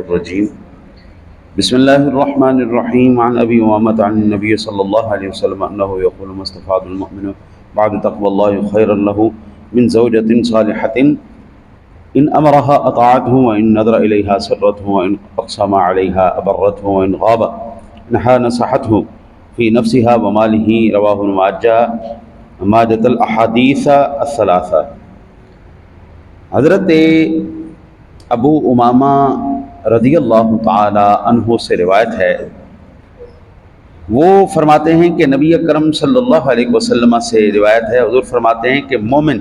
الرجیم بسم اللہ الرحمن الرحیم عن ابی امامۃ عن النبی صلی اللہ علیہ وسلم انہ یقول ما استفاد المؤمن بعد تقوی اللہ خیرا له من زوجۃ صالحۃ ان امرها اطاعته وان نظر الیها سرته وان اقسم علیها ابرته وان غاب نحا نصحته فی نفسها وماله رواہ ماجۃ الاحادیث الثلاثہ۔ حضرت ابو امامہ رضی اللہ تعالی عنہ سے روایت ہے، وہ فرماتے ہیں کہ نبی اکرم صلی اللہ علیہ وسلم سے روایت ہے، حضور فرماتے ہیں کہ مومن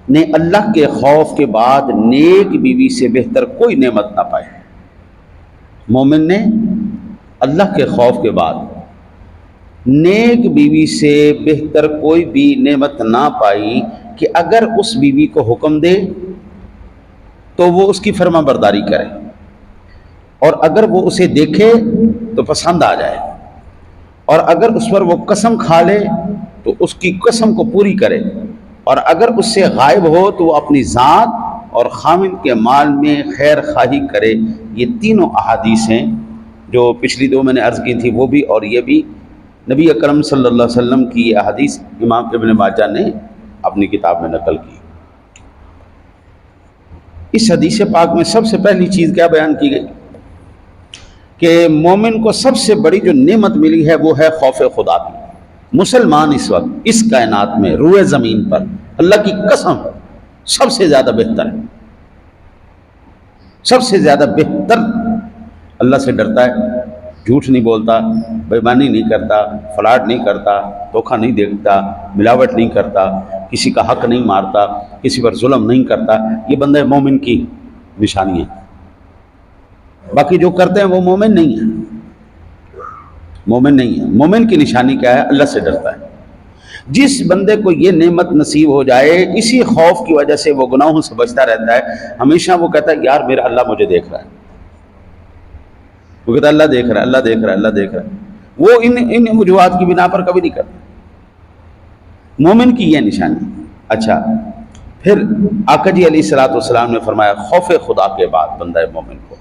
نے اللہ کے خوف کے بعد نیک بیوی سے بہتر کوئی نعمت نہ پائی۔ مومن نے اللہ کے خوف کے بعد نیک بیوی سے بہتر کوئی بھی نعمت نہ پائی کہ اگر اس بیوی کو حکم دے تو وہ اس کی فرما برداری کرے، اور اگر وہ اسے دیکھے تو پسند آ جائے، اور اگر اس پر وہ قسم کھا لے تو اس کی قسم کو پوری کرے، اور اگر اس سے غائب ہو تو وہ اپنی ذات اور خامن کے مال میں خیر خواہی کرے۔ یہ تینوں احادیث ہیں جو پچھلی دو میں نے عرض کی تھی، وہ بھی اور یہ بھی نبی اکرم صلی اللہ علیہ وسلم کی یہ احادیث امام ابن ماجہ نے اپنی کتاب میں نقل کی۔ اس حدیث پاک میں سب سے پہلی چیز کیا بیان کی گئی کہ مومن کو سب سے بڑی جو نعمت ملی ہے وہ ہے خوف خدا کی۔ مسلمان اس وقت اس کائنات میں روئے زمین پر اللہ کی قسم سب سے زیادہ بہتر ہے، سب سے زیادہ بہتر اللہ سے ڈرتا ہے، جھوٹ نہیں بولتا، بے ایمانی نہیں کرتا، فراڈ نہیں کرتا، دھوکہ نہیں دیتا، ملاوٹ نہیں کرتا، کسی کا حق نہیں مارتا، کسی پر ظلم نہیں کرتا۔ یہ بندہ مومن کی نشانی ہے۔ باقی جو کرتے ہیں وہ مومن نہیں ہے، مومن نہیں ہے۔ مومن کی نشانی کیا ہے؟ اللہ سے ڈرتا ہے۔ جس بندے کو یہ نعمت نصیب ہو جائے، اسی خوف کی وجہ سے وہ گناہوں سے بچتا رہتا ہے، ہمیشہ وہ کہتا ہے یار میرا اللہ مجھے دیکھ رہا ہے، وہ کہتا ہے اللہ دیکھ رہا ہے، اللہ دیکھ رہا ہے، اللہ دیکھ رہا ہے۔ وہ ان وجوہات کی بنا پر کبھی نہیں کرتا۔ مومن کی یہ نشانی۔ اچھا، پھر آقا جی علیہ الصلوۃ والسلام نے فرمایا خوف خدا کے بعد بندہ مومن کو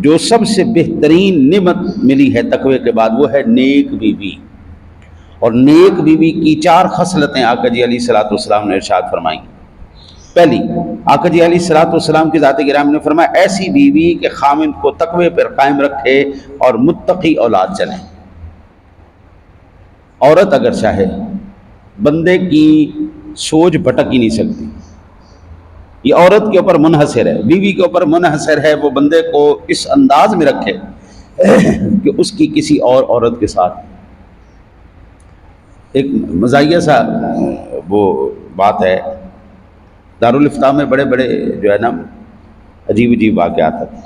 جو سب سے بہترین نعمت ملی ہے تقوی کے بعد وہ ہے نیک بیوی۔ اور نیک بیوی کی چار خصلتیں آقا جی علیہ الصلوۃ والسلام نے ارشاد فرمائیں۔ پہلی، آقا جی علیہ الصلوۃ والسلام کی ذات گرامی نے فرمایا ایسی بیوی کہ خامند کو تقوی پر قائم رکھے اور متقی اولاد چلے۔ عورت اگر چاہے، بندے کی سوچ بھٹک ہی نہیں سکتی، یہ عورت کے اوپر منحصر ہے، بیوی کے اوپر منحصر ہے، وہ بندے کو اس انداز میں رکھے کہ اس کی کسی اور عورت کے ساتھ ایک مزاحیہ سا وہ بات ہے۔ دارالافتاء میں بڑے بڑے جو ہے نا عجیب عجیب واقعات آتے۔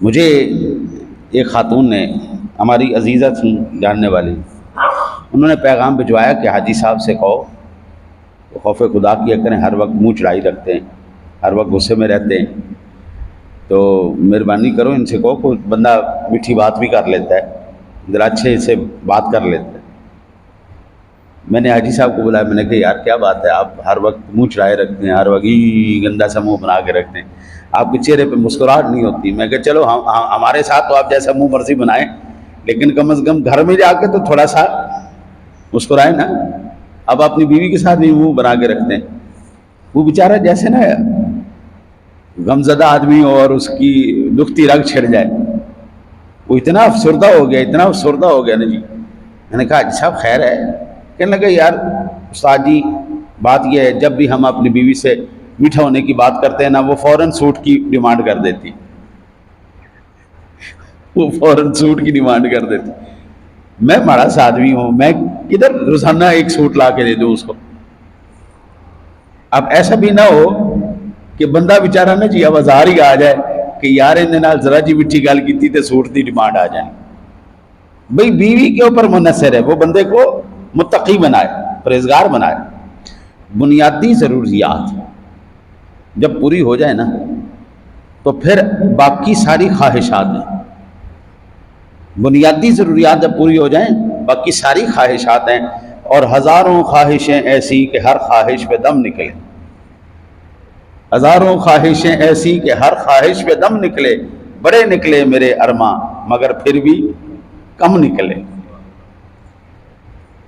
مجھے ایک خاتون نے، ہماری عزیزہ تھیں جاننے والی، انہوں نے پیغام بھجوایا کہ حاجی صاحب سے کہو خوف خدا کیا کریں، ہر وقت منہ چڑھائی رکھتے ہیں، ہر وقت غصے میں رہتے ہیں، تو مہربانی کرو ان سے کہو کوئی بندہ میٹھی بات بھی کر لیتا ہے، ذرا اچھے سے بات کر لیتا ہے۔ میں نے حاجی صاحب کو بلایا، میں نے کہا یار کیا بات ہے، آپ ہر وقت منہ چڑھائے رکھتے ہیں، ہر وقت گندا سا منہ بنا کے رکھتے ہیں، آپ کے چہرے پہ مسکراہٹ نہیں ہوتی۔ میں کہا چلو ہمارے ساتھ تو آپ جیسا منہ مرضی بنائیں، لیکن کم از کم گھر میں جا کے تو تھوڑا سا مسکرائے نا۔ اب اپنی بیوی کے ساتھ بھی منہ بنا کے رکھتے ہیں۔ وہ بیچارہ جیسے نا غمزدہ آدمی ہو اور اس کی دکھتی رگ چھڑ جائے، وہ اتنا افسردہ ہو گیا، اتنا افسردہ ہو گیا نا جی۔ میں نے کہا حاجی صاحب خیر ہے؟ کہنے لگا یار استاد جی بات یہ ہے، جب بھی ہم اپنی بیوی سے میٹھا ہونے کی بات کرتے ہیں نا، وہ فوراً سوٹ کی ڈیمانڈ کر دیتی، وہ فوراً سوٹ کی ڈیمانڈ کر دیتی۔ میں بڑا سا آدمی ہوں، میں ادھر روزانہ ایک سوٹ لا کے دے دوں اس کو۔ اب ایسا بھی نہ ہو کہ بندہ بیچارہ نا جی آوازار ہی آ جائے کہ یار ان نال ذرا جی مٹھی گل کی تے سوٹ دی ڈیمانڈ آ جائے۔ بھئی بیوی کے اوپر منحصر ہے، وہ بندے کو متقی بنائے، پرہیزگار بنائے۔ بنیادی ضروریات جب پوری ہو جائے نا تو پھر باقی ساری خواہشات ہیں، بنیادی ضروریات جب پوری ہو جائیں باقی ساری خواہشات ہیں، اور ہزاروں خواہشیں ایسی کہ ہر خواہش پہ دم نکلے۔ ہزاروں خواہشیں ایسی کہ ہر خواہش پہ دم نکلے، بڑے نکلے میرے ارماں مگر پھر بھی کم نکلے۔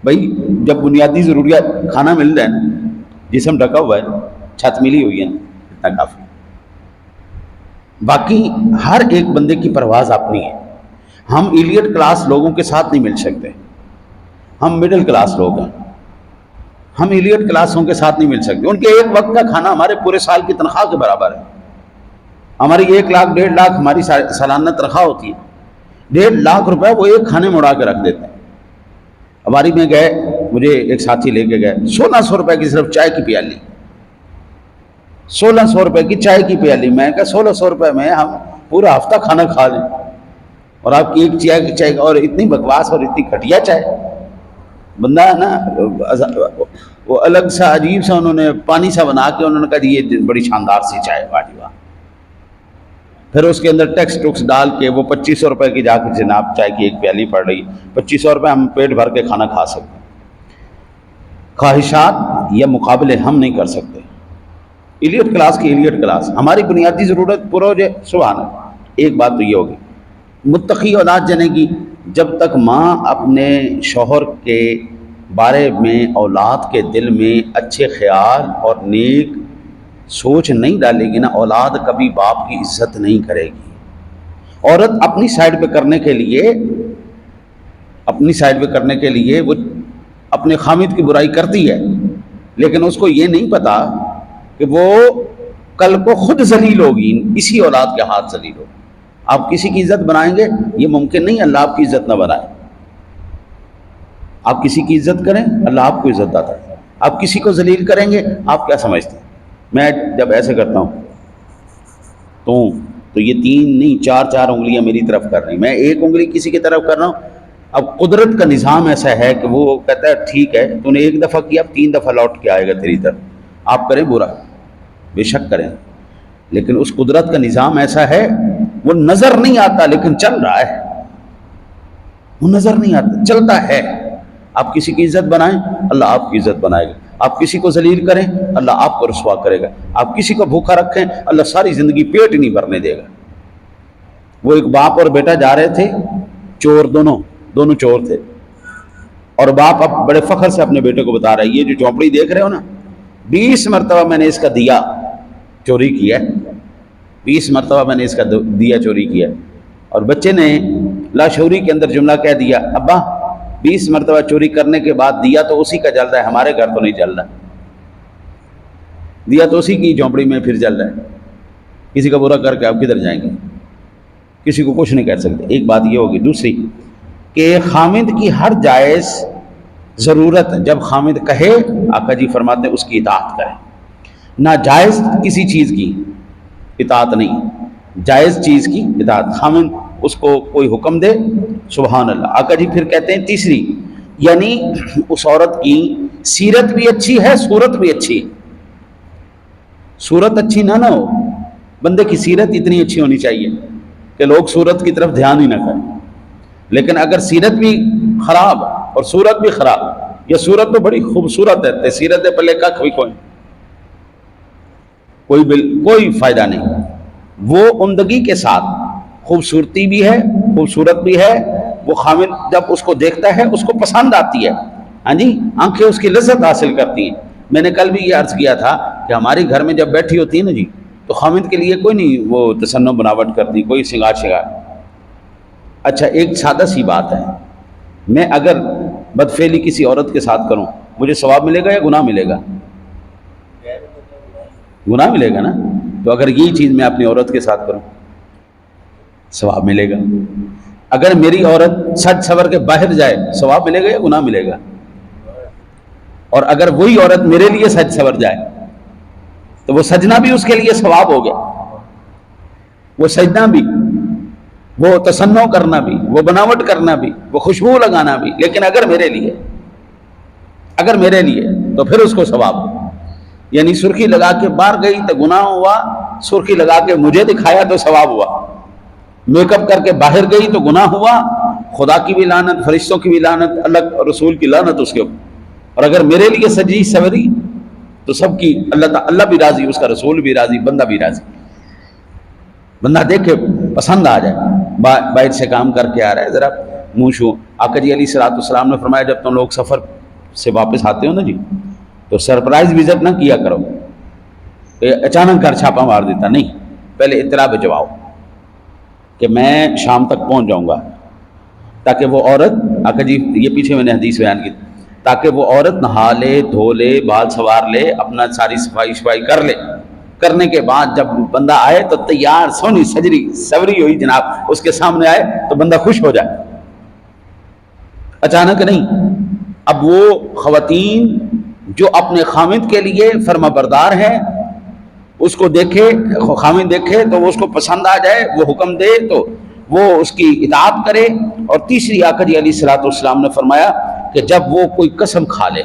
بھائی جب بنیادی ضروریات کھانا مل جائے نا، جسم ڈھکا ہوا ہے، چھت ملی ہوئی ہے نا، اتنا کافی۔ باقی ہر ایک بندے کی پرواز اپنی ہے۔ ہم ایلیٹ کلاس لوگوں کے ساتھ نہیں مل سکتے، ہم مڈل کلاس لوگ ہیں، ہم ایلیٹ کلاسوں کے ساتھ نہیں مل سکتے۔ ان کے ایک وقت کا کھانا ہمارے پورے سال کی تنخواہ کے برابر ہے۔ ہماری 1 لاکھ 1.5 لاکھ ہماری سالانہ تنخواہ ہوتی ہے، 1.5 لاکھ روپے وہ ایک کھانے میں اڑا کے رکھ دیتے ہیں۔ ہماری میں گئے، مجھے ایک ساتھی لے کے گئے، 1600 روپے کی صرف چائے کی پیالی، 1600 روپے کی چائے کی پیالی۔ میں کہا 1600 روپے میں ہم پورا ہفتہ کھانا کھا لیں، اور آپ کی ایک چائے اور اتنی بکواس اور اتنی گھٹیا چائے۔ بندہ ہے نا وہ الگ سا عجیب سا انہوں نے پانی سا بنا کے انہوں نے کہا جی یہ بڑی شاندار سی چائے، واہ جی واہ۔ پھر اس کے اندر ٹیکس ٹوکس ڈال کے وہ 2500 روپے کی جا کے جناب چائے کی ایک پیالی پڑ رہی، 2500 روپے ہم پیٹ بھر کے کھانا کھا سکتے ہیں۔ خواہشات یا مقابلے ہم نہیں کر سکتے۔ ایلیٹ کلاس کی ایلیٹ کلاس، ہماری بنیادی ضرورت پورا ہو جائے، سبحان اللہ۔ ایک بات تو یہ ہوگی، متقی اولاد جنے گی جب تک ماں اپنے شوہر کے بارے میں اولاد کے دل میں اچھے خیال اور نیک سوچ نہیں ڈالے گی نا، اولاد کبھی باپ کی عزت نہیں کرے گی۔ عورت اپنی سائڈ پہ کرنے کے لیے وہ اپنے خامد کی برائی کرتی ہے، لیکن اس کو یہ نہیں پتا کہ وہ کل کو خود ذلیل ہوگی، اسی اولاد کے ہاتھ ذلیل ہوگی۔ آپ کسی کی عزت بنائیں گے، یہ ممکن نہیں اللہ آپ کی عزت نہ بنائے۔ آپ کسی کی عزت کریں، اللہ آپ کو عزت دیتا ہے۔ آپ کسی کو ذلیل کریں گے، آپ کیا سمجھتے ہیں؟ میں جب ایسے کرتا ہوں تو یہ 3 نہیں 4 انگلیاں میری طرف کر رہی، میں ایک انگلی کسی کی طرف کر رہا ہوں۔ اب قدرت کا نظام ایسا ہے کہ وہ کہتا ہے ٹھیک ہے تو نے 1 دفعہ کیا، اب 3 دفعہ لوٹ کے آئے گا تیری طرف۔ آپ کریں برا، بے شک کریں، لیکن اس قدرت کا نظام ایسا ہے، وہ نظر نہیں آتا لیکن چل رہا ہے، وہ نظر نہیں آتا چلتا ہے۔ آپ کسی کی عزت بنائیں، اللہ آپ کی عزت بنائے گا۔ آپ کسی کو ذلیل کریں، اللہ آپ کو رسوا کرے گا۔ آپ کسی کو بھوکا رکھیں، اللہ ساری زندگی پیٹ نہیں بھرنے دے گا۔ وہ ایک باپ اور بیٹا جا رہے تھے، چور، دونوں چور تھے، اور باپ اب بڑے فخر سے اپنے بیٹے کو بتا رہا ہے، یہ جو چوپڑی دیکھ رہے ہو نا، 20 مرتبہ میں نے اس کا دیا چوری کیا ہے، 20 مرتبہ میں نے اس کا دیا چوری کیا۔ اور بچے نے لاشعوری کے اندر جملہ کہہ دیا، ابا 20 مرتبہ چوری کرنے کے بعد دیا تو اسی کا جل رہا ہے، ہمارے گھر تو نہیں جل رہا، دیا تو اسی کی جھونپڑی میں پھر جل رہا ہے، کسی کا برا کر کے آپ کدھر جائیں گے؟ کسی کو کچھ نہیں کہہ سکتے۔ ایک بات یہ ہوگی۔ دوسری کہ خامد کی ہر جائز ضرورت جب خامد کہے، آقا جی فرماتے ہیں اس کی اطاعت کریں، ناجائز کسی چیز کی اطاعت نہیں، جائز چیز کی اطاعت۔ خامد اس کو کوئی حکم دے، سبحان اللہ۔ آقا جی پھر کہتے ہیں تیسری، یعنی اس عورت کی سیرت بھی اچھی ہے، صورت بھی اچھی ہے۔ صورت اچھی نہ ہو، بندے کی سیرت اتنی اچھی ہونی چاہیے کہ لوگ صورت کی طرف دھیان ہی نہ کریں۔ لیکن اگر سیرت بھی خراب اور صورت بھی خراب، یہ صورت تو بڑی خوبصورت ہے، سیرت پلے کا کوئی فائدہ نہیں۔ وہ عمدگی کے ساتھ خوبصورتی بھی ہے، خوبصورت بھی ہے، وہ خامد جب اس کو دیکھتا ہے اس کو پسند آتی ہے، ہاں جی، آنکھیں اس کی لذت حاصل کرتی ہیں۔ میں نے کل بھی یہ عرض کیا تھا کہ ہماری گھر میں جب بیٹھی ہوتی ہے نا جی، تو خامد کے لیے کوئی نہیں وہ تصنع بناوٹ کرتی، کوئی شنگار۔ اچھا ایک سادہ سی بات ہے، میں اگر بدفعلی کسی عورت کے ساتھ کروں، مجھے ثواب ملے گا یا گناہ ملے گا؟ گناہ ملے گا نا۔ تو اگر یہی چیز میں اپنی عورت کے ساتھ کروں، ثواب ملے گا۔ اگر میری عورت سج سور کے باہر جائے، ثواب ملے گا یا گناہ ملے گا؟ اور اگر وہی عورت میرے لیے سج سور جائے تو وہ سجنا بھی اس کے لیے ثواب ہو گیا، وہ سجنا بھی، وہ تصنع کرنا بھی، وہ بناوٹ کرنا بھی، وہ خوشبو لگانا بھی، لیکن اگر میرے لیے تو پھر اس کو ثواب۔ یعنی سرخی لگا کے باہر گئی تو گناہ ہوا، سرخی لگا کے مجھے دکھایا تو ثواب ہوا، میک اپ کر کے باہر گئی تو گناہ ہوا، خدا کی بھی لعنت، فرشتوں کی بھی لعنت، اللہ رسول کی لعنت اس کے اوپر۔ اور اگر میرے لیے سجی سوری تو سب کی اللہ بھی راضی، اس کا رسول بھی راضی، بندہ بھی راضی. بندہ دیکھے پسند آ جائے. باہر سے کام کر کے آ رہا ہے، ذرا منہ شو. آقا جی علیہ السلام نے فرمایا جب تم لوگ سفر سے واپس آتے ہو نا جی، تو سرپرائز وزٹ نہ کیا کرو، اچانک گھر چھاپا مار دیتا نہیں. پہلے اطلاع بھجواؤ کہ میں شام تک پہنچ جاؤں گا، تاکہ وہ عورت، آقا جی یہ پیچھے میں نے حدیث بیان کی، تاکہ وہ عورت نہا لے، دھو لے، بال سنوار لے، اپنا ساری صفائی کر لے. کرنے کے بعد جب بندہ آئے تو تیار سونی سوری ہوئی جناب اس کے سامنے آئے تو بندہ خوش ہو جائے، اچانک نہیں. اب وہ خواتین جو اپنے خامد کے لیے فرما بردار ہیں، اس کو دیکھے، خامد دیکھے تو وہ اس کو پسند آ جائے، وہ حکم دے تو وہ اس کی اطاعت کرے. اور تیسری آقا جی علیہ السلام نے فرمایا کہ جب وہ کوئی قسم کھا لے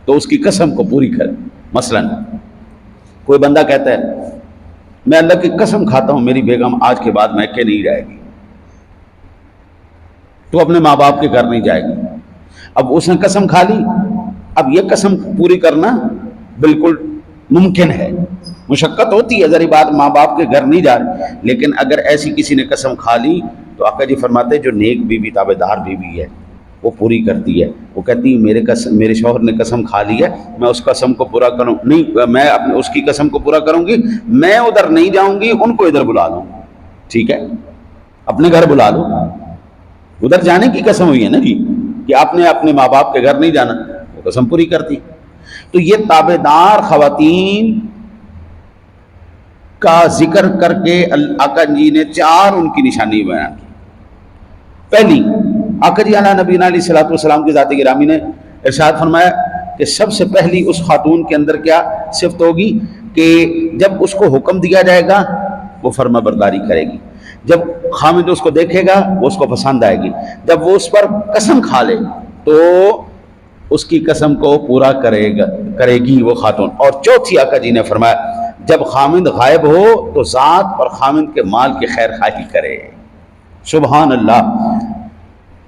تو اس کی قسم کو پوری کرے. مثلا کوئی بندہ کہتا ہے میں اللہ کی قسم کھاتا ہوں میری بیگم آج کے بعد میکے نہیں جائے گی، تو اپنے ماں باپ کے گھر نہیں جائے گی. اب اس نے قسم کھا لی، اب یہ قسم پوری کرنا بالکل ممکن ہے، مشقت ہوتی ہے ذری بات، ماں باپ کے گھر نہیں جا رہے. لیکن اگر ایسی کسی نے قسم کھا لی تو آقا جی فرماتے ہیں جو نیک بیوی تابع دار بیوی ہے وہ پوری کرتی ہے. وہ کہتی ہے میرے شوہر نے قسم کھا لی ہے، میں اس قسم کو پورا کروں نہیں، میں اس کی قسم کو پورا کروں گی، میں ادھر نہیں جاؤں گی، ان کو ادھر بلا لوں. ٹھیک ہے، اپنے گھر بلا لو. ادھر جانے کی قسم ہوئی ہے نا جی کہ آپ نے اپنے ماں باپ کے گھر نہیں جانا، وہ قسم پوری کرتی. تو یہ تابع دار خواتین کا ذکر کر کے آقا جی نے 4 ان کی نشانی بیان کی. پہلی، آقا جی علیہ نبینا علیہ الصلوۃ والسلام کی ذات گرامی نے ارشاد فرمایا کہ سب سے پہلی اس خاتون کے اندر کیا صفت ہوگی کہ جب اس کو حکم دیا جائے گا وہ فرما برداری کرے گی. جب خامد اس کو دیکھے گا وہ اس کو پسند آئے گی. جب وہ اس پر قسم کھا لے تو اس کی قسم کو پورا کرے گی وہ خاتون. اور چوتھی آقا جی نے فرمایا جب خامد غائب ہو تو ذات اور خامد کے مال کی خیر خواہی کرے. سبحان اللہ.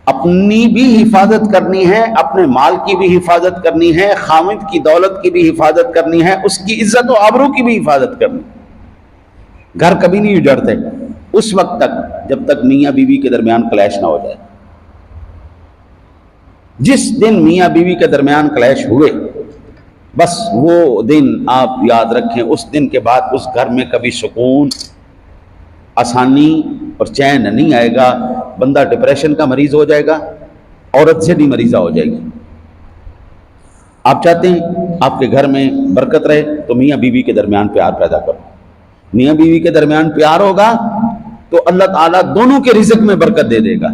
اپنی بھی حفاظت کرنی ہے، اپنے مال کی بھی حفاظت کرنی ہے، خامد کی دولت کی بھی حفاظت کرنی ہے، اس کی عزت و آبرو کی بھی حفاظت کرنی. گھر کبھی نہیں اجڑتے اس وقت تک جب تک میاں بیوی کے درمیان کلیش نہ ہو جائے. جس دن میاں بیوی کے درمیان کلیش ہوئے بس وہ دن آپ یاد رکھیں، اس دن کے بعد اس گھر میں کبھی سکون، آسانی اور چین نہیں آئے گا. بندہ ڈپریشن کا مریض ہو جائے گا، عورت سے بھی مریضہ ہو جائے گی. آپ چاہتے ہیں آپ کے گھر میں برکت رہے تو میاں بیوی کے درمیان پیار پیدا کرو. میاں بیوی کے درمیان پیار ہوگا تو اللہ تعالیٰ دونوں کے رزق میں برکت دے دے گا.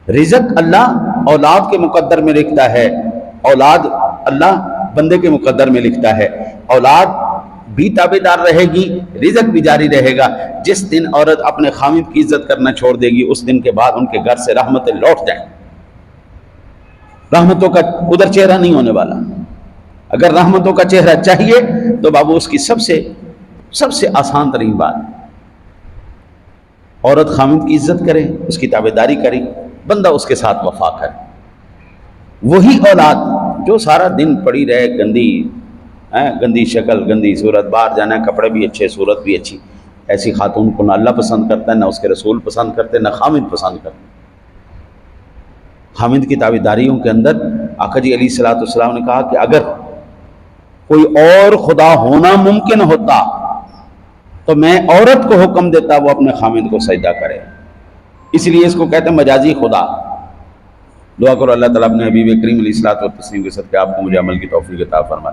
رزق اللہ اولاد کے مقدر میں لکھتا ہے، اولاد اللہ بندے کے مقدر میں لکھتا ہے. اولاد بھی تابع دار رہے گی، رزق بھی جاری رہے گا. جس دن عورت اپنے خامد کی عزت کرنا چھوڑ دے گی اس دن کے بعد ان کے گھر سے رحمتیں لوٹ جائیں. رحمتوں کا ادھر چہرہ نہیں ہونے والا. اگر رحمتوں کا چہرہ چاہیے تو بابو اس کی سب سے آسان ترین بات، عورت خامد کی عزت کرے، اس کی تابع داری کرے، بندہ اس کے ساتھ وفا کرے. وہی اولاد جو سارا دن پڑی رہے گندی شکل، گندی صورت، باہر جانا ہے کپڑے بھی اچھے، صورت بھی اچھی، ایسی خاتون کو نہ اللہ پسند کرتا ہے، نہ اس کے رسول پسند کرتے، نہ خامد پسند کرتے. خامد کی تابع داریوں کے اندر آقا جی علیہ الصلوۃ والسلام نے کہا کہ اگر کوئی اور خدا ہونا ممکن ہوتا تو میں عورت کو حکم دیتا وہ اپنے خامد کو سجدہ کرے. اس لیے اس کو کہتے ہیں مجازی خدا. دعا کرو اللہ تعالیٰ اپنے حبیب کریم علیہ الصلوۃ والتسلیم کے صدقے آپ کو مجھے عمل کی توفیق عطا فرمائے.